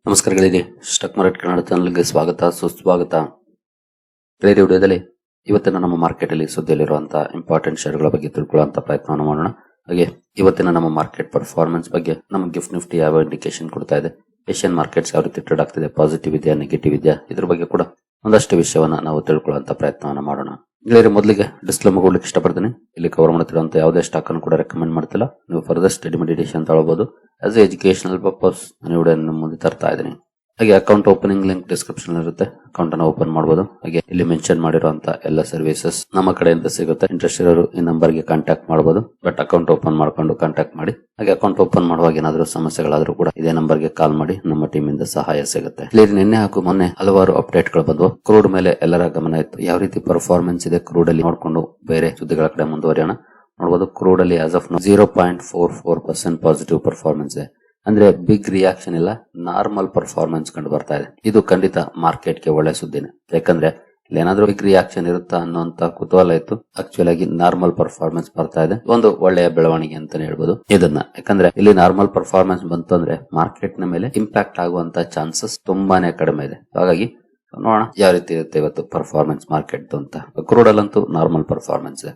ನಮಸ್ಕಾರಗಳಿದೆ. Stock market Kannada ಚಾನಲ್ಗೆ ಸ್ವಾಗತ ಸುಸ್ವಾಗತ. ಬೇರೆ ವಿಡಿಯೋದಲ್ಲಿ ಇವತ್ತಿನ ನಮ್ಮ ಮಾರ್ಕೆಟ್ ಅಲ್ಲಿ ಸುದ್ದಿಯಲ್ಲಿರುವಂತಹ ಇಂಪಾರ್ಟೆಂಟ್ ಶೇರ್ಗಳ ಬಗ್ಗೆ ತಿಳ್ಕೊಳ್ಳುವಂತ ಪ್ರಯತ್ನವನ್ನು ಮಾಡೋಣ. ಹಾಗೆ ಇವತ್ತಿನ ನಮ್ಮ ಮಾರ್ಕೆಟ್ ಪರ್ಫಾರ್ಮೆನ್ಸ್ ಬಗ್ಗೆ ನಮ್ಮ ಗಿಫ್ಟ್ ನಿಫ್ಟಿ ಯಾವ ಇಂಡಿಕೇಶನ್ ಕೊಡ್ತಾ ಇದೆ, ಏಷ್ಯನ್ ಮಾರ್ಕೆಟ್ಸ್ ಯಾವ ರೀತಿ ಟ್ರೇಡ್ ಆಗ್ತಿದೆ, ಪಾಸಿಟಿವ್ ಇದೆಯಾ ನೆಗೆಟಿವ್ ಇದೆಯಾ, ಇದ್ರ ಬಗ್ಗೆ ಕೂಡ ಒಂದಷ್ಟು ವಿಷಯವನ್ನ ನಾವು ತಿಳ್ಕೊಳ್ಳುವಂತ ಪ್ರಯತ್ನವನ್ನು ಮಾಡೋಣ. ಗೆಳೆಯರೆ, ಮೊದಲಿಗೆ ಡಿಸ್ಕ್ಲೇಮರ್ ಕೊಡ್ಲಿಕ್ಕೆ ಇಷ್ಟಪಡ್ತೀನಿ. ಇಲ್ಲಿ ಕವರ್ ಮಾಡ್ತಿರುವಂತ ಯಾವುದೇ ಸ್ಟಾಕ್ ಅನ್ನು ಕೂಡ ರೆಕಮೆಂಡ್ ಮಾಡ್ತಿಲ್ಲ. ನೀವು ಫರ್ದರ್ ಸ್ಟಡಿ ಮೆಡಿಟೇಷನ್ ತಗೊಳ್ಳಬಹುದು. ಆಸ್ ಎ ಎಜುಕೇಶನಲ್ ಪರ್ಪಸ್ ನಾನು ವಿಡಿಯೋ ಮುಂದೆ ತರ್ತಾ ಇದ್ದೀನಿ. ಹಾಗೆ ಅಕೌಂಟ್ ಓಪನಿಂಗ್ ಲಿಂಕ್ ಡಿಸ್ಕ್ರಿಪ್ಷನ್ ಇರುತ್ತೆ, ಅಕೌಂಟ್ ಅನ್ನು ಓಪನ್ ಮಾಡಬಹುದು. ಹಾಗೆ ಇಲ್ಲಿ ಮೆನ್ಷನ್ ಮಾಡಿರುವಂತ ಎಲ್ಲ ಸರ್ವಿಸಸ್ ನಮ್ಮ ಕಡೆಯಿಂದ ಸಿಗುತ್ತೆ. ಇಂಟ್ರೆಸ್ಟ್ ಇರೋರು ಈ ನಂಬರ್ ಗೆ ಕಾಂಟ್ಯಾಕ್ಟ್ ಮಾಡಬಹುದು. ಬಟ್ ಅಕೌಂಟ್ ಓಪನ್ ಮಾಡ್ಕೊಂಡು ಕಾಂಟ್ಯಾಕ್ಟ್ ಮಾಡಿ. ಹಾಗೆ ಅಕೌಂಟ್ ಓಪನ್ ಮಾಡುವಾಗ ಏನಾದರೂ ಸಮಸ್ಯೆಗಳಾದ್ರೂ ಕೂಡ ಇದೇ ನಂಬರ್ ಗೆ ಕಾಲ್ ಮಾಡಿ, ನಮ್ಮ ಟೀಮ್ ಇಂದ ಸಹಾಯ ಸಿಗುತ್ತೆ. ಇಲ್ಲಿ ನಿನ್ನೆ ಹಾಗೂ ಮೊನ್ನೆ ಹಲವಾರು ಅಪ್ಡೇಟ್ ಗಳು ಬಂದವು. ಕ್ರೂಡ್ ಮೇಲೆ ಎಲ್ಲರ ಗಮನ ಇತ್ತು. ಯಾವ ರೀತಿ ಪರ್ಫಾರ್ಮೆನ್ಸ್ ಇದೆ ಕ್ರೂಡ್ ಅಲ್ಲಿ ನೋಡ್ಕೊಂಡು ಬೇರೆ ಸುದ್ದಿಗಳ ಕಡೆ ಮುಂದುವರಿಯೋಣ. ನೋಡಬಹುದು, ಕ್ರೂಡ್ ಅಲ್ಲಿ ಆಸ್ ಆಫ್ 0.44% ಪಾಸಿಟಿವ್ ಪರ್ಫಾರ್ಮೆನ್ಸ್ ಇದೆ. ಅಂದ್ರೆ ಬಿಗ್ ರಿಯಾಕ್ಷನ್ ಇಲ್ಲ, ನಾರ್ಮಲ್ ಪರ್ಫಾರ್ಮೆನ್ಸ್ ಕಂಡು ಬರ್ತಾ ಇದೆ. ಇದು ಖಂಡಿತ ಮಾರ್ಕೆಟ್ ಗೆ ಒಳ್ಳೆ ಸುದ್ದಿನೇ. ಯಾಕಂದ್ರೆ ಇಲ್ಲಿ ಏನಾದ್ರೂ ಬಿಗ್ ರಿಯಾಕ್ಷನ್ ಇರುತ್ತಾ ಅನ್ನುವಂತ ಕುತೂಹಲ ಇತ್ತು. ಆಕ್ಚುಲ್ ಆಗಿ ನಾರ್ಮಲ್ ಪರ್ಫಾರ್ಮೆನ್ಸ್ ಬರ್ತಾ ಇದೆ, ಒಂದು ಒಳ್ಳೆಯ ಬೆಳವಣಿಗೆ ಅಂತಾನೆ ಹೇಳ್ಬೋದು ಇದನ್ನ. ಯಾಕಂದ್ರೆ ಇಲ್ಲಿ ನಾರ್ಮಲ್ ಪರ್ಫಾರ್ಮೆನ್ಸ್ ಬಂತು ಅಂದ್ರೆ ಮಾರ್ಕೆಟ್ ನ ಮೇಲೆ ಇಂಪ್ಯಾಕ್ಟ್ ಆಗುವಂತ ಚಾನ್ಸಸ್ ತುಂಬಾನೇ ಕಡಿಮೆ ಇದೆ. ಹಾಗಾಗಿ ನೋಡೋಣ ಯಾವ ರೀತಿ ಇರುತ್ತೆ ಇವತ್ತು ಪರ್ಫಾರ್ಮೆನ್ಸ್ ಮಾರ್ಕೆಟ್ ಅಂತ. ಕ್ರೂಡ್ ಅಲ್ಲಂತೂ ನಾರ್ಮಲ್ ಪರ್ಫಾರ್ಮೆನ್ಸ್ ಇದೆ.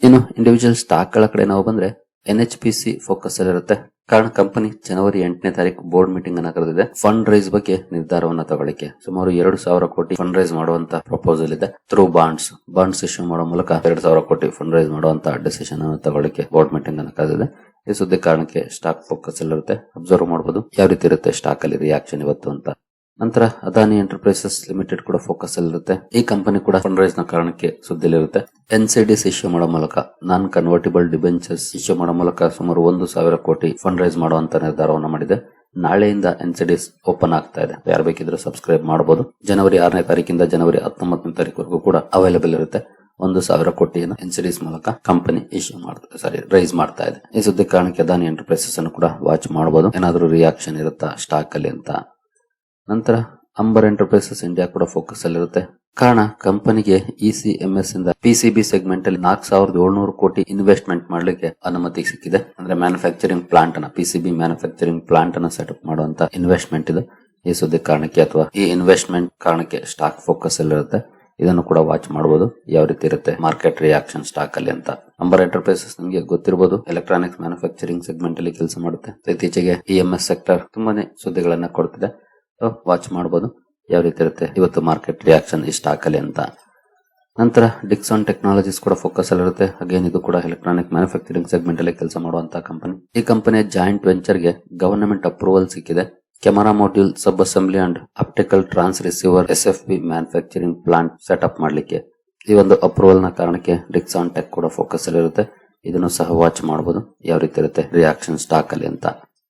ಇನ್ನು ಇಂಡಿವಿಜುವಲ್ ಸ್ಟಾಕ್ ಗಳ ಕಡೆ ನಾವು ಬಂದ್ರೆ NHPC ಫೋಕಸ್ ಅಲ್ಲಿರುತ್ತೆ. ಕಾರಣ ಕಂಪನಿ ಜನವರಿ 8ನೇ ತಾರೀಕು ಬೋರ್ಡ್ ಮೀಟಿಂಗ್ ಅನ್ನ ಕರೆದಿದೆ. ಫಂಡ್ ರೈಸ್ ಬಗ್ಗೆ ನಿರ್ಧಾರವನ್ನ ತಗೊಳ್ಳಿಕ್ಕೆ ಸುಮಾರು 2,000 ಕೋಟಿ ಫಂಡ್ ರೈಸ್ ಮಾಡುವಂತ ಪ್ರಪೋಸಲ್ ಇದೆ. ಥ್ರೂ ಬಾಂಡ್ಸ್ ಇಶ್ಯೂ ಮಾಡೋ ಮೂಲಕ 2,000 ಕೋಟಿ ಫಂಡ್ ರೈಸ್ ಮಾಡುವಂತ ಡಿಸಿಷನ್ ಅನ್ನು ತಗೊಳ್ಳಿಕ್ಕೆ ಬೋರ್ಡ್ ಮೀಟಿಂಗ್ ಅನ್ನ ಕರೆದಿದೆ. ಈ ಸುದ್ದಿ ಕಾರಣಕ್ಕೆ ಸ್ಟಾಕ್ ಫೋಕಸ್ ಅಲ್ಲಿರುತ್ತೆ. ಅಬ್ಸರ್ವ್ ಮಾಡಬಹುದು ಯಾವ ರೀತಿ ಇರುತ್ತೆ ಸ್ಟಾಕ್ ಅಲ್ಲಿ ರಿಯಾಕ್ಷನ್ ಇವತ್ತು ಅಂತ. ನಂತರ ಅದಾನಿ ಎಂಟರ್ಪ್ರೈಸಸ್ ಲಿಮಿಟೆಡ್ ಕೂಡ ಫೋಕಸ್ ಅಲ್ಲಿರುತ್ತೆ. ಈ ಕಂಪನಿ ಕೂಡ ಫಂಡ್ ರೈಸ್ ನ ಕಾರಣಕ್ಕೆ ಸುದ್ದಿಲಿರುತ್ತೆ. NCDs ಇಶ್ಯೂ ಮಾಡೋ ಮೂಲಕ, ನಾನ್ ಕನ್ವರ್ಟಿಬಲ್ ಡಿಬೆಂಚರ್ಸ್ ಇಶ್ಯೂ ಮಾಡೋ ಮೂಲಕ ಸುಮಾರು 1,000 ಕೋಟಿ ಫಂಡ್ ರೈಸ್ ಮಾಡುವಂತ ನಿರ್ಧಾರವನ್ನು ಮಾಡಿದೆ. ನಾಳೆಯಿಂದ NCDs ಓಪನ್ ಆಗ್ತಾ ಇದೆ. ಯಾರು ಬೇಕಿದ್ರೆ ಸಬ್ಸ್ಕ್ರೈಬ್ ಮಾಡಬಹುದು. ಜನವರಿ 6ನೇ ತಾರೀಕಿಂದ ಜನವರಿ 19ನೇ ತಾರೀಕುವರೆಗೂ ಕೂಡ ಅವೈಲೇಬಲ್ ಇರುತ್ತೆ. 1,000 ಕೋಟಿಯನ್ನು NCDs ಮೂಲಕ ಕಂಪನಿ ರೈಸ್ ಮಾಡ್ತಾ ಇದೆ. ಈ ಸುದ್ದಿ ಕಾರಣಕ್ಕೆ ಅದಾನಿ ಎಂಟರ್ಪ್ರೈಸಸ್ ಅನ್ನು ಕೂಡ ವಾಚ್ ಮಾಡಬಹುದು. ಏನಾದರೂ ರಿಯಾಕ್ಷನ್ ಇರುತ್ತಾ ಸ್ಟಾಕ್ ಅಲ್ಲಿ ಅಂತ. ನಂತರ ಅಂಬರ್ ಎಂಟರ್ಪ್ರೈಸಸ್ ಇಂಡಿಯಾ ಕೂಡ ಫೋಕಸ್ ಅಲ್ಲಿರುತ್ತೆ. ಕಾರಣ ಕಂಪನಿಗೆ ECMS ಇಂದ PCB ಸೆಗ್ಮೆಂಟ್ ಅಲ್ಲಿ 4,700 ಕೋಟಿ ಇನ್ವೆಸ್ಟ್ಮೆಂಟ್ ಮಾಡಲಿಕ್ಕೆ ಅನುಮತಿ ಸಿಕ್ಕಿದೆ. ಅಂದ್ರೆ ಮ್ಯಾನುಫ್ಯಾಕ್ಚರಿಂಗ್ ಪ್ಲಾಂಟ್ ಅನ್ನ, PCB ಮ್ಯಾನುಫ್ಯಾಕ್ಚರಿಂಗ್ ಪ್ಲಾಂಟ್ ಅನ್ನ ಸೆಟಪ್ ಮಾಡುವಂತ ಇನ್ವೆಸ್ಟ್ಮೆಂಟ್ ಇದೆ. ಈ ಸುದ್ದಿ ಕಾರಣಕ್ಕೆ ಅಥವಾ ಈ ಇನ್ವೆಸ್ಟ್ಮೆಂಟ್ ಕಾರಣಕ್ಕೆ ಸ್ಟಾಕ್ ಫೋಕಸ್ ಅಲ್ಲಿರುತ್ತೆ. ಇದನ್ನು ಕೂಡ ವಾಚ್ ಮಾಡಬಹುದು ಯಾವ ರೀತಿ ಇರುತ್ತೆ ಮಾರ್ಕೆಟ್ ರಿಯಾಕ್ಷನ್ ಸ್ಟಾಕ್ ಅಲ್ಲಿ ಅಂತ. ಅಂಬರ್ ಎಂಟರ್ಪ್ರೈಸಸ್ ನಿಮಗೆ ಗೊತ್ತಿರಬಹುದು, ಎಲೆಕ್ಟ್ರಾನಿಕ್ಸ್ ಮ್ಯಾನುಫ್ಯಾಕ್ಚರಿಂಗ್ ಸೆಗ್ಮೆಂಟ್ ಅಲ್ಲಿ ಕೆಲಸ ಮಾಡುತ್ತೆ. ಇತ್ತೀಚೆಗೆ EMS ಸೆಕ್ಟರ್ ತುಂಬಾನೇ ಸುದ್ದಿಗಳನ್ನ ಕೊಡ್ತಿದೆ. ವಾಚ್ ಮಾಡಬಹುದು ಯಾವ ರೀತಿ ಇರುತ್ತೆ ಇವತ್ತು ಮಾರ್ಕೆಟ್ ರಿಯಾಕ್ಷನ್ ಈ ಸ್ಟಾಕ್ ಅಲ್ಲಿ ಅಂತ. ನಂತರ ಡಿಕ್ಸಾನ್ ಟೆಕ್ನಾಲಜೀಸ್ ಕೂಡ ಫೋಕಸ್ ಅಲ್ಲಿರುತ್ತೆ. ಅಗೇನ್ ಇದು ಕೂಡ ಎಲೆಕ್ಟ್ರಾನಿಕ್ ಮ್ಯಾನುಫ್ಯಾಕ್ಚರಿಂಗ್ ಸೆಗ್ಮೆಂಟ್ ಅಲ್ಲಿ ಕೆಲಸ ಮಾಡುವಂತಹ ಕಂಪನಿ. ಈ ಕಂಪನಿಯ ಜಾಯಿಂಟ್ ವೆಂಚರ್ ಗೆ ಗವರ್ನಮೆಂಟ್ ಅಪ್ರೂವಲ್ ಸಿಕ್ಕಿದೆ. Camera module, sub assembly and optical trans receiver SFP manufacturing plant setup ಮಾಡಲಿಕ್ಕೆ ಈ ಒಂದು ಅಪ್ರೂವಲ್ ನ ಕಾರಣಕ್ಕೆ ಡಿಕ್ಸಾನ್ ಟೆಕ್ ಕೂಡ ಫೋಕಸ್ ಅಲ್ಲಿರುತ್ತೆ. ಇದನ್ನು ಸಹ ವಾಚ್ ಮಾಡಬಹುದು ಯಾವ ರೀತಿ ಇರುತ್ತೆ ರಿಯಾಕ್ಷನ್ ಸ್ಟಾಕ್ ಅಲ್ಲಿ ಅಂತ.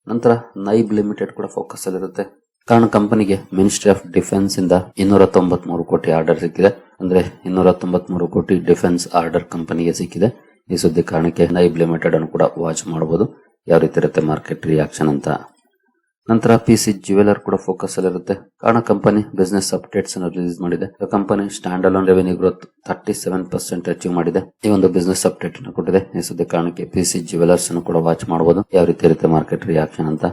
ನಂತರ ನೈಬ್ ಲಿಮಿಟೆಡ್ ಕೂಡ ಫೋಕಸ್ ಅಲ್ಲಿರುತ್ತೆ. ಕಾರಣ ಕಂಪನಿಗೆ ಮಿನಿಸ್ಟ್ರಿ ಆಫ್ ಡಿಫೆನ್ಸ್ ಇಂದ 293 ಕೋಟಿ ಆರ್ಡರ್ ಸಿಕ್ಕಿದೆ. ಅಂದ್ರೆ 293 ಕೋಟಿ ಡಿಫೆನ್ಸ್ ಆರ್ಡರ್ ಕಂಪನಿಗೆ ಸಿಕ್ಕಿದೆ. ಈ ಸುದ್ದಿ ಕಾರಣಕ್ಕೆ ನೈಬ್ ಲಿಮಿಟೆಡ್ ಅನ್ನು ಕೂಡ ವಾಚ್ ಮಾಡಬಹುದು ಯಾವ ರೀತಿ ಇರುತ್ತೆ ಮಾರ್ಕೆಟ್ ರಿಯಾಕ್ಷನ್ ಅಂತ. ನಂತರ PC ಜ್ಯುವೆಲರ್ ಕೂಡ ಫೋಕಸ್ ಅಲ್ಲಿರುತ್ತೆ. ಕಾರಣ ಕಂಪನಿ ಬಿಸಿನೆಸ್ ಅಪ್ಡೇಟ್ಸ್ ಅನ್ನು ರಿಲೀಸ್ ಮಾಡಿದೆ. Company stand alone revenue growth 37% achieve ಮಾಡಿದೆ. ಈ ಒಂದು ಬಿಸಿನೆಸ್ ಅಪ್ಡೇಟ್ ಅನ್ನು ಕೊಟ್ಟಿದೆ. ಈ ಸುದ್ದಿ ಕಾರಣಕ್ಕೆ PC ಜ್ಯುವೆಲರ್ಸ್ ಅನ್ನು ಕೂಡ ವಾಚ್ ಮಾಡಬಹುದು ಯಾವ ರೀತಿ ಇರುತ್ತೆ ಮಾರ್ಕೆಟ್ ರಿಯಾಕ್ಷನ್ ಅಂತ.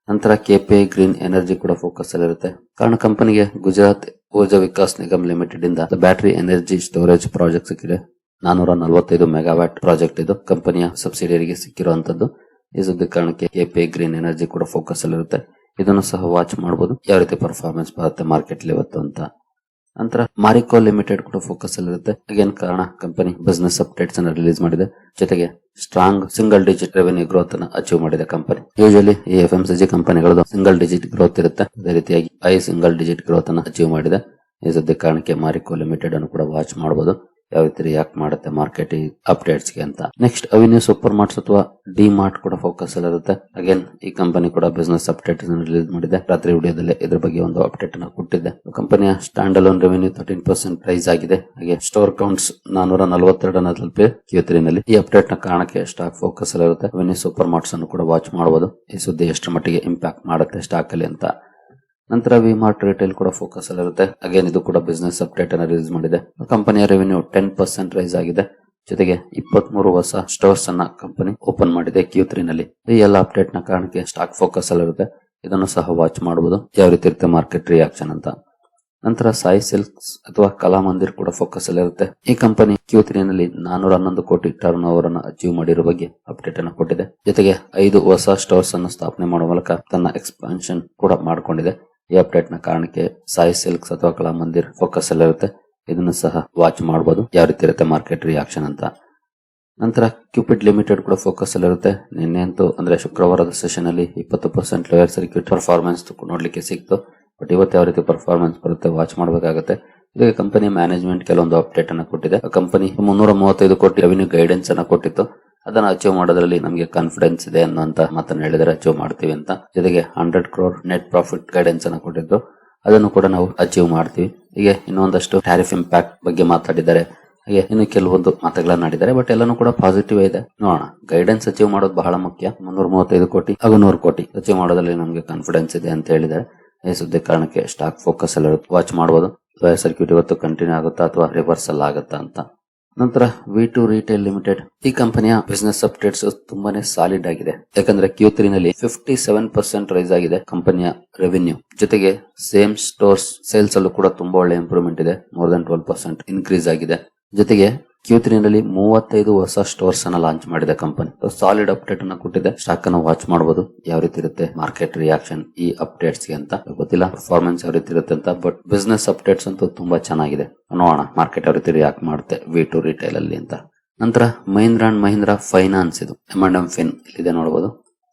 ನಂತರ KPI ಗ್ರೀನ್ ಎನರ್ಜಿ ಕೂಡ ಫೋಕಸ್ ಅಲ್ಲಿರುತ್ತೆ. ಕಾರಣ ಕಂಪನಿಗೆ ಗುಜರಾತ್ ಊರ್ಜಾ ವಿಕಾಸ್ ನಿಗಮ್ ಲಿಮಿಟೆಡ್ ಇಂದ ಬ್ಯಾಟರಿ ಎನರ್ಜಿ ಸ್ಟೋರೇಜ್ ಪ್ರಾಜೆಕ್ಟ್ ಸಿಕ್ಕಿದೆ. 445 ಮೆಗಾವ್ಯಾಟ್ ಪ್ರಾಜೆಕ್ಟ್ ಇದು ಕಂಪನಿಯ ಸಬ್ಸಿಡಿಯರಿಗೆ ಸಿಕ್ಕಿರುವಂತದ್ದು. ಈ ಸುದ್ದಿ ಕಾರಣಕ್ಕೆ KPI ಗ್ರೀನ್ ಎನರ್ಜಿ ಕೂಡ ಫೋಕಸ್ ಅಲ್ಲಿರುತ್ತೆ. ಇದನ್ನು ಸಹ ವಾಚ್ ಮಾಡಬಹುದು ಯಾವ ರೀತಿ ಪರ್ಫಾರ್ಮೆನ್ಸ್ ಬರುತ್ತೆ ಮಾರ್ಕೆಟ್ ಇವತ್ತು ಅಂತ. ನಂತರ ಮಾರಿಕೋ ಲಿಮಿಟೆಡ್ ಕೂಡ ಫೋಕಸ್ ಅಲ್ಲಿರುತ್ತೆ. ಅಗೇನ್ ಕಾರಣ ಕಂಪನಿ ಬಿಸಿನೆಸ್ ಅಪ್ಡೇಟ್ಸ್ ಅನ್ನು ರಿಲೀಸ್ ಮಾಡಿದೆ. ಜೊತೆಗೆ strong single digit revenue growth ಅನ್ನು ಅಚೀವ್ ಮಾಡಿದೆ ಕಂಪನಿ. ಯೂಶಲಿ ಈ FMCG ಕಂಪನಿಗಳದ್ದು ಸಿಂಗಲ್ ಡಿಜಿಟ್ ಗ್ರೋತ್ ಇರುತ್ತೆ. ಅದೇ ರೀತಿಯಾಗಿ ಸಿಂಗಲ್ ಡಿಜಿಟ್ ಗ್ರೋತ್ ಅನ್ನು ಅಚೀವ್ ಮಾಡಿದೆ. ಈ ಸದ್ಯ ಕಾರಣಕ್ಕೆ ಮಾರಿಕೋ ಲಿಮಿಟೆಡ್ ಅನ್ನು ಕೂಡ ವಾಚ್ ಮಾಡಬಹುದು ಯಾವ ರೀತಿ ರಿಯಾಕ್ಟ್ ಮಾಡುತ್ತೆ ಮಾರ್ಕೆಟ್ ಅಪ್ಡೇಟ್ಸ್ ಗೆ ಅಂತ. ನೆಕ್ಸ್ಟ್ ಅವಿನ್ಯೂ ಸೂಪರ್ ಮಾರ್ಟ್ಸ್ ಅಥವಾ ಡಿ ಮಾರ್ಟ್ ಕೂಡ ಫೋಕಸ್ ಅಲ್ಲಿರುತ್ತೆ. ಅಗೇನ್ ಈ ಕಂಪನಿ ಕೂಡ ಬಿಸಿನೆಸ್ ಅಪ್ಡೇಟ್ ರಿಲೀಸ್ ಮಾಡಿದೆ. ರಾತ್ರಿ ವಿಡಿಯೋದಲ್ಲಿ ಇದ್ರ ಬಗ್ಗೆ ಒಂದು ಅಪ್ಡೇಟ್ ಅನ್ನು ಕೊಟ್ಟಿದ್ದೆ. ಕಂಪನಿಯ ಸ್ಟ್ಯಾಂಡ್ ಅಲೋನ್ ರೆವೆನ್ಯೂ 13% ರೈಸ್ ಆಗಿದೆ. ಹಾಗೆ ಸ್ಟೋರ್ ಕೌಂಟ್ಸ್ 442 ಅನ್ನು ತಲುಪಿ Q3 ನಲ್ಲಿ. ಈ ಅಪ್ಡೇಟ್ ನ ಕಾರಣಕ್ಕೆ ಸ್ಟಾಕ್ ಫೋಕಸ್ ಅಲ್ಲಿರುತ್ತೆ. ಅವಿನ್ಯೂ ಸೂಪರ್ ಮಾರ್ಟ್ಸ್ ಅನ್ನು ಕೂಡ ವಾಚ್ ಮಾಡಬಹುದು ಈ ಸುದ್ದಿ ಎಷ್ಟರ ಮಟ್ಟಿಗೆ ಇಂಪ್ಯಾಕ್ಟ್ ಮಾಡುತ್ತೆ ಸ್ಟಾಕ್ ಅಲ್ಲಿ ಅಂತ. ನಂತರ ವಿಮಾರ್ಟ್ ರಿಟೇಲ್ ಕೂಡ ಫೋಕಸ್ ಅಲ್ಲಿರುತ್ತೆ. ಅಗೇನ್ ಇದು ಕೂಡ ಬಿಸಿನೆಸ್ ಅಪ್ಡೇಟ್ ಅನ್ನು ರಿಲೀಸ್ ಮಾಡಿದೆ. ಕಂಪನಿಯ ರೆವೆನ್ಯೂ 10% ರೈಸ್ ಆಗಿದೆ. ಜೊತೆಗೆ 23 ಹೊಸ ಸ್ಟೋರ್ಸ್ ಅನ್ನ ಕಂಪನಿ ಓಪನ್ ಮಾಡಿದೆ Q3 ನಲ್ಲಿ. ಈ ಎಲ್ಲ ಅಪ್ಡೇಟ್ ನ ಕಾರಣಕ್ಕೆ ಸ್ಟಾಕ್ ಫೋಕಸ್ ಅಲ್ಲಿರುತ್ತೆ. ಇದನ್ನು ಸಹ ವಾಚ್ ಮಾಡಬಹುದು ಯಾವ ರೀತಿ ಇರುತ್ತೆ ಮಾರ್ಕೆಟ್ ರಿಯಾಕ್ಷನ್ ಅಂತ. ನಂತರ ಸಾಯಿ ಸಿಲ್ಕ್ಸ್ ಅಥವಾ ಕಲಾಮಂದಿರ್ ಕೂಡ ಫೋಕಸ್ ಅಲ್ಲಿ ಇರುತ್ತೆ. ಈ ಕಂಪನಿ Q3 ನಲ್ಲಿ 411 ಕೋಟಿ ಟರ್ನ್ ಓವರ್ ಅನ್ನು ಅಚೀವ್ ಮಾಡಿರುವ ಬಗ್ಗೆ ಅಪ್ಡೇಟ್ ಅನ್ನು ಕೊಟ್ಟಿದೆ. ಜೊತೆಗೆ 5 ಹೊಸ ಸ್ಟೋರ್ಸ್ ಅನ್ನು ಸ್ಥಾಪನೆ ಮಾಡುವ ಮೂಲಕ ತನ್ನ ಎಕ್ಸ್ಪಾನ್ಷನ್ ಕೂಡ ಮಾಡಿಕೊಂಡಿದೆ. ಈ ಅಪ್ಡೇಟ್ ನ ಕಾರಣಕ್ಕೆ ಸಾಯಿ ಸಿಲ್ಕ್ಸ್ ಅಥವಾ ಕಲಾಮಂದಿರ್ ಫೋಕಸ್ ಅಲ್ಲಿ ಇರುತ್ತೆ. ಇದನ್ನು ಸಹ ವಾಚ್ ಮಾಡಬಹುದು ಯಾವ ರೀತಿ ಇರುತ್ತೆ ಮಾರ್ಕೆಟ್ ರಿಯಾಕ್ಷನ್ ಅಂತ. ನಂತರ ಕ್ಯೂಪಿಡ್ ಲಿಮಿಟೆಡ್ ಕೂಡ ಫೋಕಸ್ ಅಲ್ಲಿ ಇರುತ್ತೆ. ನಿನ್ನೆ ಅಂತೂ ಅಂದ್ರೆ ಶುಕ್ರವಾರದ ಸೆಷನ್ ಅಲ್ಲಿ 20% ಲೋಯರ್ ಸರ್ಕ್ಯೂಟ್ ಪರ್ಫಾರ್ಮೆನ್ಸ್ ನೋಡ್ಲಿಕ್ಕೆ ಸಿಕ್ತು. ಬಟ್ ಇವತ್ತು ಯಾವ ರೀತಿ ಪರ್ಫಾರ್ಮೆನ್ಸ್ ಬರುತ್ತೆ ವಾಚ್ ಮಾಡಬೇಕಾಗುತ್ತೆ. ಇದಕ್ಕೆ ಕಂಪನಿ ಮ್ಯಾನೇಜ್ಮೆಂಟ್ ಕೆಲವೊಂದು ಅಪ್ಡೇಟ್ ಅನ್ನು ಕೊಟ್ಟಿದೆ. ಕಂಪನಿ 335 ಕೋಟಿ ರೆವಿನ್ಯೂ ಗೈಡೆನ್ಸ್ ಅನ್ನು ಕೊಟ್ಟಿತ್ತು. ಅದನ್ನ ಅಚೀವ್ ಮಾಡೋದ್ರಲ್ಲಿ ನಮಗೆ ಕಾನ್ಫಿಡೆನ್ಸ್ ಇದೆ ಅನ್ನುವಂತ ಮಾತನ್ನ ಹೇಳಿದರೆ ಅಚೀವ್ ಮಾಡ್ತೀವಿ ಅಂತ. ಜೊತೆಗೆ 100 crore ನೆಟ್ ಪ್ರಾಫಿಟ್ ಗೈಡೆನ್ಸ್ ಅನ್ನು ಕೊಟ್ಟಿದ್ದು, ಅದನ್ನು ಕೂಡ ನಾವು ಅಚೀವ್ ಮಾಡ್ತೀವಿ. ಹೀಗೆ ಇನ್ನೊಂದಷ್ಟು ಟ್ಯಾರಿಫ್ ಇಂಪ್ಯಾಕ್ಟ್ ಬಗ್ಗೆ ಮಾತಾಡಿದ್ದಾರೆ. ಹಾಗೆ ಇನ್ನು ಕೆಲವೊಂದು ಮಾತುಗಳನ್ನ ಆಡಿದ್ದಾರೆ. ಬಟ್ ಎಲ್ಲಾನು ಕೂಡ ಪಾಸಿಟಿವ್ ಇದೆ. ನೋಡೋಣ, ಗೈಡೆನ್ಸ್ ಅಚೀವ್ ಮಾಡೋದು ಬಹಳ ಮುಖ್ಯ. 335 ಕೋಟಿ ಹಾಗೂ 100 ಕೋಟಿ ಅಚೀವ್ ಮಾಡೋದ್ರಲ್ಲಿ ನಮಗೆ ಕಾನ್ಫಿಡೆನ್ಸ್ ಇದೆ ಅಂತ ಹೇಳಿದ್ದಾರೆ. ಈ ಸುದ್ದಿ ಕಾರಣಕ್ಕೆ ಸ್ಟಾಕ್ ಫೋಕಸ್ ಅಲ್ಲಿ ವಾಚ್ ಮಾಡಬಹುದು. ಸರ್ಕ್ಯೂಟ್ ಇವತ್ತು ಕಂಟಿನ್ಯೂ ಆಗುತ್ತಾ ಅಥವಾ ರಿವರ್ಸಲ್ ಆಗುತ್ತಾ ಅಂತ. ನಂತರ V2 ರಿಟೇಲ್ ಲಿಮಿಟೆಡ್, ಈ ಕಂಪನಿಯ ಬಿಸಿನೆಸ್ ಅಪ್ಡೇಟ್ಸ್ ತುಂಬಾನೇ ಸಾಲಿಡ್ ಆಗಿದೆ. ಯಾಕಂದ್ರೆ Q3 ನಲ್ಲಿ 57% ರೈಸ್ ಆಗಿದೆ ಕಂಪನಿಯ ರೆವಿನ್ಯೂ. ಜೊತೆಗೆ ಸೇಮ್ ಸ್ಟೋರ್ಸ್ ಸೇಲ್ಸ್ ಅಲ್ಲೂ ಕೂಡ ತುಂಬಾ ಒಳ್ಳೆ ಇಂಪ್ರೂವ್ಮೆಂಟ್ ಇದೆ. ಮೋರ್ ದನ್ 12% ಇನ್ಕ್ರೀಸ್ ಆಗಿದೆ. ಜೊತೆಗೆ Q3 ನಲ್ಲಿ 35 ಹೊಸ ಸ್ಟೋರ್ಸ್ ಅನ್ನ ಲಾಂಚ್ ಮಾಡಿದೆ ಕಂಪನಿ. ಸಾಲಿಡ್ ಅಪ್ಡೇಟ್ ಅನ್ನ ಕೊಟ್ಟಿದೆ. ಸ್ಟಾಕ್ ಅನ್ನು ವಾಚ್ ಮಾಡಬಹುದು ಯಾವ ರೀತಿ ಇರುತ್ತೆ ಮಾರ್ಕೆಟ್ ರಿಯಾಕ್ಷನ್ ಈ ಅಪ್ಡೇಟ್ಸ್ ಗೆ ಅಂತ. ಗೊತ್ತಿಲ್ಲ ಪರ್ಫಾರ್ಮೆನ್ಸ್ ಯಾವ ರೀತಿ ಇರುತ್ತೆ ಅಂತ. ಬಟ್ ಬಿಸಿನೆಸ್ ಅಪ್ಡೇಟ್ಸ್ ಅಂತೂ ತುಂಬಾ ಚೆನ್ನಾಗಿದೆ. ನೋಡೋಣ ಮಾರ್ಕೆಟ್ ಯಾವ ರೀತಿ ರಿಯಾಕ್ಟ್ ಮಾಡುತ್ತೆ V2 ರಿಟೇಲ್ ಅಲ್ಲಿ ಅಂತ. ನಂತರ ಮಹೀಂದ್ರ ಅಂಡ್ ಮಹೀಂದ್ರ ಫೈನಾನ್ಸ್, ಇದು M&M ಫಿನ್ ಇಲ್ಲಿದೆ ನೋಡಬಹುದು.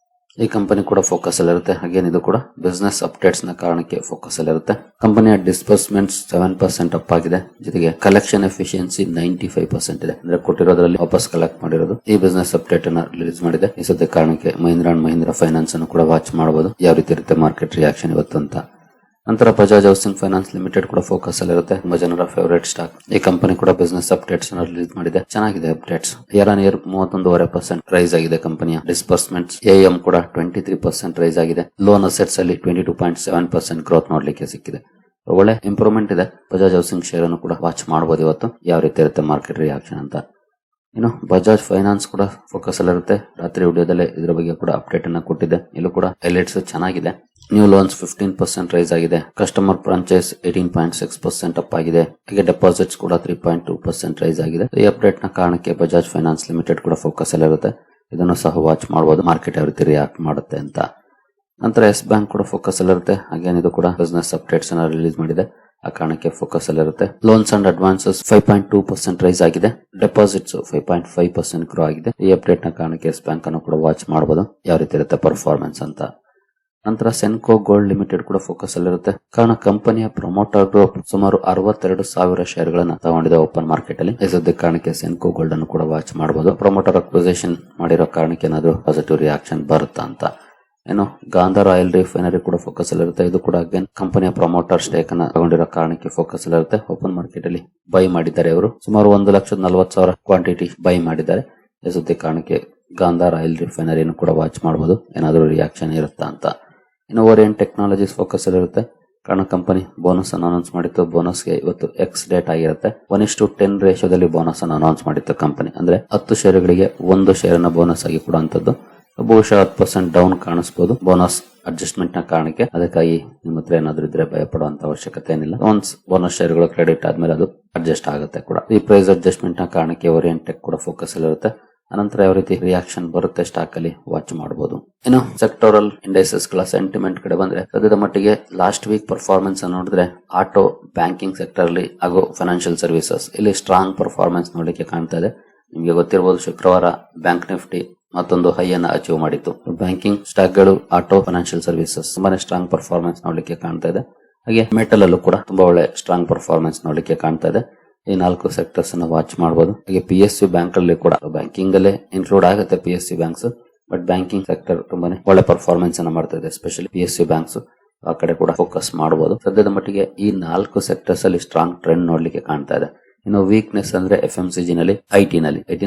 ಈ ಕಂಪನಿ ಕೂಡ ಫೋಕಸ್ ಅಲ್ಲಿ ಇರುತ್ತೆ. ಹಾಗೇನ್ ಇದು ಕೂಡ ಬಿಸಿನೆಸ್ ಅಪ್ಡೇಟ್ಸ್ ನ ಕಾರಣಕ್ಕೆ ಫೋಕಸ್ ಅಲ್ಲಿ ಇರುತ್ತೆ. ಕಂಪನಿಯ ಡಿಸ್ಬರ್ಸ್ಮೆಂಟ್ಸ್ 7% ಅಪ್ ಆಗಿದೆ. ಜೊತೆಗೆ ಕಲೆಕ್ಷನ್ ಎಫಿಷಿಯನ್ಸಿ 95% ಇದೆ. ಅಂದ್ರೆ ಕೊಟ್ಟಿರೋದ್ರಲ್ಲಿ ವಾಪಸ್ ಕಲೆಕ್ಟ್ ಮಾಡಿರೋದು. ಈ ಬಿಸಿನೆಸ್ ಅಪ್ಡೇಟ್ ಅನ್ನ ರಿಲೀಸ್ ಮಾಡಿದೆ. ಈ ಸದ್ಯ ಕಾರಣಕ್ಕೆ ಮಹೀಂದ್ರ ಅಂಡ್ ಮಹೀಂದ್ರ ಫೈನಾನ್ಸ್ ಅನ್ನು ಕೂಡ ವಾಚ್ ಮಾಡಬಹುದು ಯಾವ ರೀತಿ ಇರುತ್ತೆ ಮಾರ್ಕೆಟ್ ರಿಯಾಕ್ಷನ್ ಇವತ್ತು ಅಂತ. ನಂತರ ಬಜಾಜ್ ಹೌಸಿಂಗ್ ಫೈನಾನ್ಸ್ ಲಿಮಿಟೆಡ್ ಕೂಡ ಫೋಕಸ್ ಅಲ್ಲಿ ಇರುತ್ತೆ. ತುಂಬಾ ಜನರ ಫೇವರೇಟ್ ಸ್ಟಾಕ್. ಈ ಕಂಪನಿ ಕೂಡ ಬಿಸಿನೆಸ್ ಅಪ್ಡೇಟ್ಸ್ ಅನ್ನು ರಿಲೀಸ್ ಮಾಡಿದೆ. ಚೆನ್ನಾಗಿದೆ updates. Year on year 31.5% rise ಆಗಿದೆ ಕಂಪನಿಯ ಡಿಸ್ಬರ್ಸ್ಮೆಂಟ್ಸ್. AUM ಕೂಡ 23% ರೈಸ್ ಆಗಿದೆ. ಲೋನ್ ಅಸೆಟ್ಸ್ ಅಲ್ಲಿ 22.7% ಗ್ರೋತ್ ನೋಡ್ಲಿಕ್ಕೆ ಸಿಕ್ಕಿದೆ. ಒಳ್ಳೆ ಇಂಪ್ರೂವ್ಮೆಂಟ್ ಇದೆ. ಬಜಾಜ್ ಹೌಸಿಂಗ್ ಶೇರ್ ಅನ್ನು ಕೂಡ ವಾಚ್ ಮಾಡಬಹುದು ಇವತ್ತು ಯಾವ ರೀತಿ ಇರುತ್ತೆ ಮಾರ್ಕೆಟ್ ರಿಯಾಕ್ಷನ್ ಅಂತ. ಇನ್ನು ಬಜಾಜ್ ಫೈನಾನ್ಸ್ ಕೂಡ ಫೋಕಸ್ ಅಲ್ಲಿ ಇರುತ್ತೆ. ರಾತ್ರಿ ವಿಡಿಯೋದಲ್ಲೇ ಇದರ ಬಗ್ಗೆ ಕೂಡ ಅಪ್ಡೇಟ್ ಅನ್ನ ಕೊಟ್ಟಿದೆ. ಇಲ್ಲೂ ಕೂಡ ಹೈಲೈಟ್ಸ್ ಚೆನ್ನಾಗಿದೆ. ನ್ಯೂ ಲೋನ್ಸ್ 15% ರೈಸ್ ಆಗಿದೆ. ಕಸ್ಟಮರ್ ಫ್ರಾಂಚೈಸ್ 18.6% ಅಪ್ ಆಗಿದೆ. ಹಾಗೆ ಡೆಪಾಸಿಟ್ಸ್ ಕೂಡ 3.2% ರೈಸ್ ಆಗಿದೆ. ಈ ಅಪ್ಡೇಟ್ ನ ಕಾರಣಕ್ಕೆ ಬಜಾಜ್ ಫೈನಾನ್ಸ್ ಲಿಮಿಟೆಡ್ ಕೂಡ ಫೋಕಸ್ ಅಲ್ಲಿ ಇರುತ್ತೆ. ಇದನ್ನು ಸಹ ವಾಚ್ ಮಾಡಬಹುದು ಮಾರ್ಕೆಟ್ ಯಾವ ರೀತಿ ರಿಯಾಕ್ಟ್ ಮಾಡುತ್ತೆ ಅಂತ. ನಂತರ ಎಸ್ ಬ್ಯಾಂಕ್ ಕೂಡ ಫೋಕಸ್ ಅಲ್ಲಿ ಇರುತ್ತೆ. ಹಾಗೇನ್ ಇದು ಕೂಡ ಬಿಸಿನೆಸ್ ಅಪ್ಡೇಟ್ಸ್ ಅನ್ನ ರಿಲೀಸ್ ಮಾಡಿದೆ. ಆ ಕಾರಣಕ್ಕೆ ಫೋಕಸ್ ಅಲ್ಲಿ ಇರುತ್ತೆ. ಲೋನ್ಸ್ ಅಂಡ್ ಅಡ್ವಾನ್ಸಸ್ 5.2% ರೈಸ್ ಆಗಿದೆ. ಡೆಪಾಸಿಟ್ಸ್ 5.5% ಗ್ರೋ ಆಗಿದೆ. ಈ ಅಪ್ಡೇಟ್ ನ ಕಾರಣಕ್ಕೆ ಎಸ್ ಬ್ಯಾಂಕ್ ಅನ್ನು ಕೂಡ ವಾಚ್ ಮಾಡಬಹುದು ಯಾವ ರೀತಿ ಇರುತ್ತೆ ಪರ್ಫಾರ್ಮೆನ್ಸ್ ಅಂತ. ನಂತರ ಸೆನ್ಕೋ ಗೋಲ್ಡ್ ಲಿಮಿಟೆಡ್ ಕೂಡ ಫೋಕಸ್ ಅಲ್ಲಿ ಇರುತ್ತೆ. ಕಾರಣ ಕಂಪನಿಯ ಪ್ರಮೋಟರ್ ಗ್ರೂಪ್ ಸುಮಾರು 62,000 ಶೇರ್ ಗಳನ್ನ ತಗೊಂಡಿದೆ ಓಪನ್ ಮಾರ್ಕೆಟ್ ಅಲ್ಲಿ. ಈ ಕಾರಣಕ್ಕೆ ಸೆನ್ಕೋ ಗೋಲ್ಡ್ ಅನ್ನು ಕೂಡ ವಾಚ್ ಮಾಡಬಹುದು. ಪ್ರಮೋಟರ್ ಅಕ್ವಿಸಿಷನ್ ಮಾಡಿರೋ ಕಾರಣಕ್ಕೆ ಏನಾದ್ರು ಪಾಸಿಟಿವ್ ರಿಯಾಕ್ಷನ್ ಬರುತ್ತಾ ಅಂತ. ಏನು ಗಾಂಧಾರ ಆಯಿಲ್ ರಿಫೈನರಿ ಕೂಡ ಫೋಕಸ್ ಅಲ್ಲಿ ಇರುತ್ತೆ. ಇದು ಕೂಡ ಅಗೇನ್ ಕಂಪನಿಯ ಪ್ರಮೋಟರ್ ಸ್ಟೇಕ್ ಅನ್ನ ತಗೊಂಡಿರೋ ಕಾರಣಕ್ಕೆ ಫೋಕಸ್ ಅಲ್ಲಿ ಇರುತ್ತೆ. ಓಪನ್ ಮಾರ್ಕೆಟ್ ಅಲ್ಲಿ ಬೈ ಮಾಡಿದ್ದಾರೆ. ಅವರು ಸುಮಾರು 1,40,000 ಕ್ವಾಂಟಿಟಿ ಬೈ ಮಾಡಿದ್ದಾರೆ. ಈ ಕಾರಣಕ್ಕೆ ಗಾಂಧಾರ ಆಯಿಲ್ ರಿಫೈನರಿಯನ್ನು ಕೂಡ ವಾಚ್ ಮಾಡಬಹುದು ಏನಾದ್ರು ರಿಯಾಕ್ಷನ್ ಇರುತ್ತಾ ಅಂತ. ಇನ್ನು ಓರಿಯಂಟ್ ಟೆಕ್ನಾಲಜೀಸ್ ಫೋಕಸ್ ಅಲ್ಲಿ ಇರುತ್ತೆ. ಕಾರಣ ಕಂಪನಿ ಬೋನಸ್ ಅನ್ನು ಅನೌನ್ಸ್ ಮಾಡಿತ್ತು. ಬೋನಸ್ ಗೆ ಇವತ್ತು ಎಕ್ಸ್ ಡೇಟ್ ಆಗಿರುತ್ತೆ. 1:10 ರೇಷಿಯೋದಲ್ಲಿ ಬೋನಸ್ ಅನ್ನು ಅನೌನ್ಸ್ ಮಾಡಿತ್ತು ಕಂಪನಿ. ಅಂದ್ರೆ 10 ಶೇರುಗಳಿಗೆ 1 ಶೇರ್ ಅನ್ನ ಬೋನಸ್ ಆಗಿ ಕೊಡುವಂತದ್ದು. ಬಹುಶಃ 10% ಡೌನ್ ಕಾಣಿಸಬಹುದು ಬೋನಸ್ ಅಡ್ಜಸ್ಟ್ಮೆಂಟ್ ನ ಕಾರಣಕ್ಕೆ. ಅದಕ್ಕಾಗಿ ನಿಮ್ಮ ಹತ್ರ ಏನಾದ್ರು ಇದ್ರೆ ಭಯ ಪಡುವಂತ ಅವಶ್ಯಕತೆ ಏನಿಲ್ಲ. ಒನ್ಸ್ ಬೋನಸ್ ಶೇರ್ಗಳು ಕ್ರೆಡಿಟ್ ಆದ್ಮೇಲೆ ಅದು ಅಡ್ಜಸ್ಟ್ ಆಗುತ್ತೆ ಕೂಡ. ಈ ಪ್ರೈಸ್ ಅಡ್ಜಸ್ಟ್ಮೆಂಟ್ ನ ಕಾರಣಕ್ಕೆ ಓರಿಯಂಟ್ ಟೆಕ್ ಕೂಡ ಫೋಕಸ್ ಅಲ್ಲಿ ಇರುತ್ತೆ. ಅನಂತರ ಯಾವ ರೀತಿ ರಿಯಾಕ್ಷನ್ ಬರುತ್ತೆ ಸ್ಟಾಕ್ ಅಲ್ಲಿ ವಾಚ್ ಮಾಡಬಹುದು. ಇನ್ನು ಸೆಕ್ಟೋರಲ್ ಇಂಡೈಸಸ್ ಗಳ ಸೆಂಟಿಮೆಂಟ್ ಕಡೆ ಬಂದ್ರೆ ಸದ್ಯದ ಮಟ್ಟಿಗೆ ಲಾಸ್ಟ್ ವೀಕ್ ಪರ್ಫಾರ್ಮೆನ್ಸ್ ಅನ್ನು ನೋಡಿದ್ರೆ ಆಟೋ, ಬ್ಯಾಂಕಿಂಗ್ ಸೆಕ್ಟರ್ ಅಲ್ಲಿ ಹಾಗೂ ಫೈನಾನ್ಷಿಯಲ್ ಸರ್ವಿಸಸ್ ಇಲ್ಲಿ ಸ್ಟ್ರಾಂಗ್ ಪರ್ಫಾರ್ಮೆನ್ಸ್ ನೋಡಲಿಕ್ಕೆ ಕಾಣ್ತಾ ಇದೆ. ನಿಮಗೆ ಗೊತ್ತಿರಬಹುದು ಶುಕ್ರವಾರ ಬ್ಯಾಂಕ್ ನಿಫ್ಟಿ ಮತ್ತೊಂದು ಹೈ ಅನ್ನ ಅಚೀವ್ ಮಾಡಿತ್ತು. ಬ್ಯಾಂಕಿಂಗ್ ಸ್ಟಾಕ್ ಗಳು, ಆಟೋ, ಫೈನಾನ್ಷಿಯಲ್ ಸರ್ವಿಸಸ್ ತುಂಬಾನೇ ಸ್ಟ್ರಾಂಗ್ ಪರ್ಫಾರ್ಮೆನ್ಸ್ ನೋಡಲಿಕ್ಕೆ ಕಾಣ್ತಾ ಇದೆ. ಹಾಗೆ ಮೆಟಲ್ ಅಲ್ಲೂ ಕೂಡ ತುಂಬಾ ಒಳ್ಳೆ ಸ್ಟ್ರಾಂಗ್ ಪರ್ಫಾರ್ಮೆನ್ಸ್ ನೋಡಲಿಕ್ಕೆ ಕಾಣ್ತಾ ಇದೆ. ಈ 4 ಸೆಕ್ಟರ್ಸ್ ಅನ್ನು ವಾಚ್ ಮಾಡಬಹುದು. ಹಾಗೆ PSU ಬ್ಯಾಂಕ್ ಅಲ್ಲಿ ಕೂಡ ಬ್ಯಾಂಕಿಂಗ್ ಅಲ್ಲೇ ಇನ್ಕ್ಲೂಡ್ ಆಗುತ್ತೆ PSU banks. But banking sector ತುಂಬಾನೇ ಒಳ್ಳೆ ಪರ್ಫಾರ್ಮೆನ್ಸ್ ಅನ್ನ ಮಾಡ್ತಾ ಇದೆ. ಎಸ್ಪೆಷಲಿ PSU ಬ್ಯಾಂಕ್ಸ್ ಆ ಕಡೆ ಕೂಡ ಫೋಕಸ್ ಮಾಡಬಹುದು. ಸದ್ಯದ ಮಟ್ಟಿಗೆ ಈ 4 ಸೆಕ್ಟರ್ಸ್ ಅಲ್ಲಿ ಸ್ಟ್ರಾಂಗ್ ಟ್ರೆಂಡ್ ನೋಡ್ಲಿಕ್ಕೆ ಕಾಣ್ತಾ ಇದೆ. ಇನ್ನು ವೀಕ್ನೆಸ್ ಅಂದ್ರೆ FMCG ನಲ್ಲಿ, IT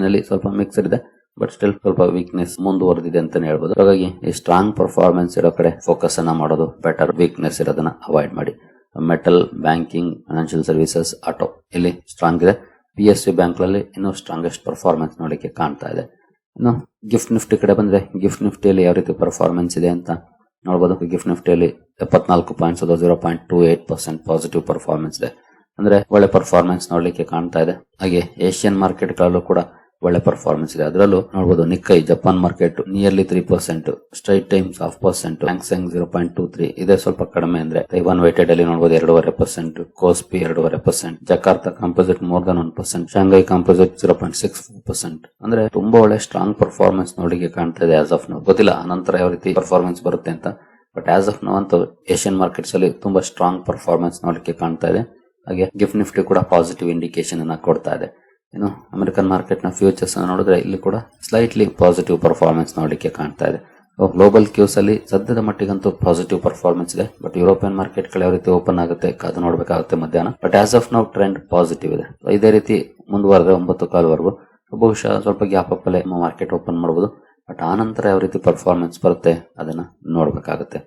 ನಲ್ಲಿ ಸ್ವಲ್ಪ ಮಿಕ್ಸ್ಡ್ ಇದೆ. ಬಟ್ ಸ್ಟಿಲ್ ಸ್ವಲ್ಪ ವೀಕ್ನೆಸ್ ಮುಂದುವರೆದಿದೆ ಅಂತಾನೆ ಹೇಳ್ಬೋದು. ಹಾಗಾಗಿ ಈ ಸ್ಟ್ರಾಂಗ್ ಪರ್ಫಾರ್ಮೆನ್ಸ್ ಇರೋ ಕಡೆ ಫೋಕಸ್ ಅನ್ನ ಮಾಡೋದು ಬೆಟರ್. ವೀಕ್ನೆಸ್ ಇರೋದನ್ನ ಅವಾಯ್ಡ್ ಮಾಡಿ. Metal, banking, financial services, auto ಇಲ್ಲಿ ಸ್ಟ್ರಾಂಗ್ ಇದೆ. PSU ಬ್ಯಾಂಕ್ ಗಳಲ್ಲಿ ಇನ್ನೂ ಸ್ಟ್ರಾಂಗೆಸ್ಟ್ ಪರ್ಫಾರ್ಮೆನ್ಸ್ ನೋಡಲಿಕ್ಕೆ ಕಾಣ್ತಾ ಇದೆ. ಇನ್ನು ಗಿಫ್ಟ್ ನಿಫ್ಟಿ ಕಡೆ ಬಂದ್ರೆ ಗಿಫ್ಟ್ ನಿಫ್ಟಿಯಲ್ಲಿ ಯಾವ ರೀತಿ ಪರ್ಫಾರ್ಮೆನ್ಸ್ ಇದೆ ಅಂತ ನೋಡಬಹುದು. ಗಿಫ್ಟ್ ನಿಫ್ಟಿಯಲ್ಲಿ 74 ಪಾಯಿಂಟ್ಸ್, ಅದು 0.28% ಪಾಸಿಟಿವ್ ಪರ್ಫಾರ್ಮೆನ್ಸ್ ಇದೆ. ಅಂದ್ರೆ ಒಳ್ಳೆ ಪರ್ಫಾರ್ಮೆನ್ಸ್ ನೋಡ್ಲಿಕ್ಕೆ ಕಾಣ್ತಾ ಇದೆ. ಹಾಗೆ ಏಷ್ಯನ್ ಮಾರ್ಕೆಟ್ ಗಳಲ್ಲೂ ಕೂಡ ಒಳ್ಳೆ ಪರ್ಫಾರ್ಮೆನ್ಸ್ ಇದೆ. ಅದರಲ್ಲೂ ನೋಡಬಹುದು Nikkei Japan market nearly 3%, Straits Times 0.5%, Hang Seng 0.23, ಇದೇ ಸ್ವಲ್ಪ ಕಡಿಮೆ. ಅಂದ್ರೆ ತೈವಾನ್ ವೇಟೆಡ್ ಅಲ್ಲಿ ನೋಡಬಹುದು 2.5%, ಕೋಸ್ಪಿ 2.5%, Jakarta composite more than 1%, Shanghai composite 0.64%. ಅಂದ್ರೆ ತುಂಬಾ ಒಳ್ಳೆ ಸ್ಟ್ರಾಂಗ್ ಪರ್ಫಾರ್ಮೆನ್ಸ್ ನೋಡಿಗೆ ಕಾಣ್ತಾ ಇದೆ ಆಸ್ ಆಫ್ ನೌ. ಗೊತ್ತಿಲ್ಲ ನಂತರ ಯಾವ ರೀತಿ ಪರ್ಫಾರ್ಮೆನ್ಸ್ ಬರುತ್ತೆ ಅಂತ, ಬಟ್ ಆಸ್ ಆಫ್ ನೌ ಅಂತೂ ಏಷ್ಯನ್ ಮಾರ್ಕೆಟ್ಸ್ ಅಲ್ಲಿ ತುಂಬಾ ಸ್ಟ್ರಾಂಗ್ ಪರ್ಫಾರ್ಮೆನ್ಸ್ ನೋಡಲಿಕ್ಕೆ ಕಾಣ್ತಾ ಇದೆ. ಹಾಗೆ ಗಿಫ್ಟ್ ನಿಫ್ಟಿ ಕೂಡ ಪಾಸಿಟಿವ್ ಇಂಡಿಕೇಶನ್ ಅನ್ನ ಕೊಡ್ತಾ ಇದೆ. ಇನ್ನು ಅಮೆರಿಕನ್ ಮಾರ್ಕೆಟ್ ನ ಫ್ಯೂಚರ್ಸ್ ನೋಡಿದ್ರೆ ಇಲ್ಲಿ ಕೂಡ ಸ್ಲೈಟ್ಲಿ ಪಾಸಿಟಿವ್ ಪರ್ಫಾರ್ಮೆನ್ಸ್ ನೋಡಲಿಕ್ಕೆ ಕಾಣ್ತಾ ಇದೆ. ಗ್ಲೋಬಲ್ ಕ್ಯೂಸ್ ಅಲ್ಲಿ ಸದ್ಯದ ಮಟ್ಟಿಗಂತೂ ಪಾಸಿಟಿವ್ ಪರ್ಫಾರ್ಮೆನ್ಸ್ ಇದೆ. ಬಟ್ ಯುರೋಪಿಯನ್ ಮಾರ್ಕೆಟ್ ಗಳು ಯಾವ ರೀತಿ ಓಪನ್ ಆಗುತ್ತೆ ಅದು ನೋಡಬೇಕಾಗುತ್ತೆ ಮಧ್ಯಾಹ್ನ. But as of now trend positive ಇದೆ. ಇದೇ ರೀತಿ ಮುಂದುವರೆದ್ರೆ 9:15 ಬಹುಶಃ ಸ್ವಲ್ಪ ಗ್ಯಾಪ್ ಅಪ್ ಅಲ್ಲೇ ಮಾರ್ಕೆಟ್ ಓಪನ್ ಮಾಡಬಹುದು. ಬಟ್ ಆ ನಂತರ ಯಾವ ರೀತಿ ಪರ್ಫಾರ್ಮೆನ್ಸ್ ಬರುತ್ತೆ ಅದನ್ನ ನೋಡಬೇಕಾಗುತ್ತೆ.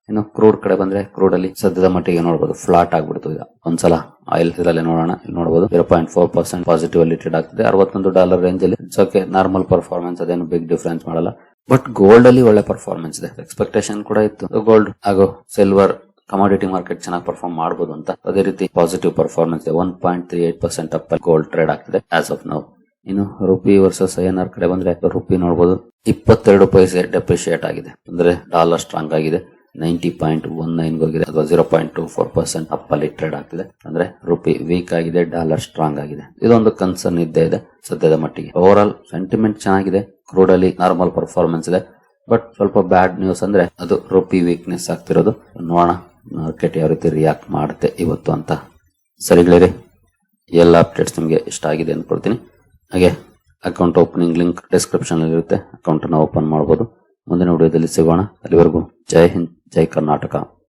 ಇನ್ನು ಕ್ರೂಡ್ ಕಡೆ ಬಂದ್ರೆ ಕ್ರೂಡ್ ಅಲ್ಲಿ ಸದ್ಯದ ಮಟ್ಟಿಗೆ ನೋಡಬಹುದು ಫ್ಲಾಟ್ ಆಗ್ಬಿಡ್ತು. ಈಗ ಒಂದ್ಸಲ ಆಯಿಲ್ ಇದರಲ್ಲಿ ನೋಡೋಣ. ಇಲ್ಲಿ ನೋಡಬಹುದು 0.4% ಪಾಸಿಟಿವ್ ಅಲ್ಲಿ ಟ್ರೇಡ್ ಆಗ್ತಿದೆ. $61 ರೇಂಜ್ ಅಲ್ಲಿ. ಓಕೆ, ನಾರ್ಮಲ್ ಪರ್ಫಾರ್ಮೆನ್ಸ್, ಅದೇನು ಬಿಗ್ ಡಿಫರೆನ್ಸ್ ಮಾಡಲ್ಲ. ಬಟ್ ಗೋಲ್ಡ್ ಅಲ್ಲಿ ಒಳ್ಳೆ ಪರ್ಫಾರ್ಮೆನ್ಸ್ ಇದೆ. ಎಕ್ಸ್ಪೆಕ್ಟೇಷನ್ ಕೂಡ ಇತ್ತು ಗೋಲ್ಡ್ ಹಾಗೂ ಸಿಲ್ವರ್ ಕಮಾಡಿಟಿ ಮಾರ್ಕೆಟ್ ಚೆನ್ನಾಗಿ ಪರ್ಫಾರ್ಮ್ ಮಾಡಬಹುದು ಅಂತ. ಅದೇ ರೀತಿ ಪಾಸಿಟಿವ್ ಪರ್ಫಾರ್ಮೆನ್ಸ್ ಇದೆ. 1.38% ಅಪ್ ಗೋಲ್ಡ್ ಟ್ರೇಡ್ ಆಗ್ತಿದೆ ಆಸ್ ಆಫ್ ನೌ. ಇನ್ನು ರುಪಿ ವರ್ಸಸ್ INR ಕಡೆ ಬಂದ್ರೆ ರುಪಿ ನೋಡಬಹುದು 22 ಪೈಸೆ ಡೆಪ್ರಿಶಿಯೇಟ್ ಆಗಿದೆ. ಅಂದ್ರೆ ಡಾಲರ್ ಸ್ಟ್ರಾಂಗ್ ಆಗಿದೆ. 90.19 ಹೋಗಿದೆ. ಅಥವಾ 0.24% ಅಪ್ ಅಲ್ಲಿ ಟ್ರೇಡ್ ಆಗ್ತಿದೆ. ಅಂದ್ರೆ ರುಪಿ ವೀಕ್ ಆಗಿದೆ, ಡಾಲರ್ ಸ್ಟ್ರಾಂಗ್ ಆಗಿದೆ. ಇದೊಂದು ಕನ್ಸರ್ನ್ ಇದ್ದೇ ಇದೆ ಸದ್ಯದ ಮಟ್ಟಿಗೆ. ಓವರ್ ಆಲ್ ಸೆಂಟಿಮೆಂಟ್ ಚೆನ್ನಾಗಿದೆ. ಕ್ರೂಡ್ ಅಲ್ಲಿ ನಾರ್ಮಲ್ ಪರ್ಫಾರ್ಮೆನ್ಸ್ ಇದೆ. ಬಟ್ ಸ್ವಲ್ಪ ಬ್ಯಾಡ್ ನ್ಯೂಸ್ ಅಂದ್ರೆ ಅದು ರುಪಿ ವೀಕ್ನೆಸ್ ಆಗ್ತಿರೋದು. ನೋಡೋಣ ಮಾರ್ಕೆಟ್ ಯಾವ ರೀತಿ ರಿಯಾಕ್ಟ್ ಮಾಡುತ್ತೆ ಇವತ್ತು ಅಂತ. ಸರಿಗಳಿರಿ, ಎಲ್ಲ ಅಪ್ಡೇಟ್ಸ್ ನಿಮಗೆ ಇಷ್ಟ ಆಗಿದೆ ಅನ್ಕೊಳ್ತೀನಿ. ಹಾಗೆ ಅಕೌಂಟ್ ಓಪನಿಂಗ್ ಲಿಂಕ್ ಡಿಸ್ಕ್ರಿಪ್ಷನ್ ಅಲ್ಲಿ ಇರುತ್ತೆ. ಅಕೌಂಟ್ ಅನ್ನು ಓಪನ್ ಮಾಡಬಹುದು. ಮುಂದಿನ ವಿಡಿಯೋದಲ್ಲಿ ಸಿಗೋಣ. ಅಲ್ಲಿವರೆಗೂ ಜೈ ಹಿಂದ್, ಜೈ ಕರ್ನಾಟಕ.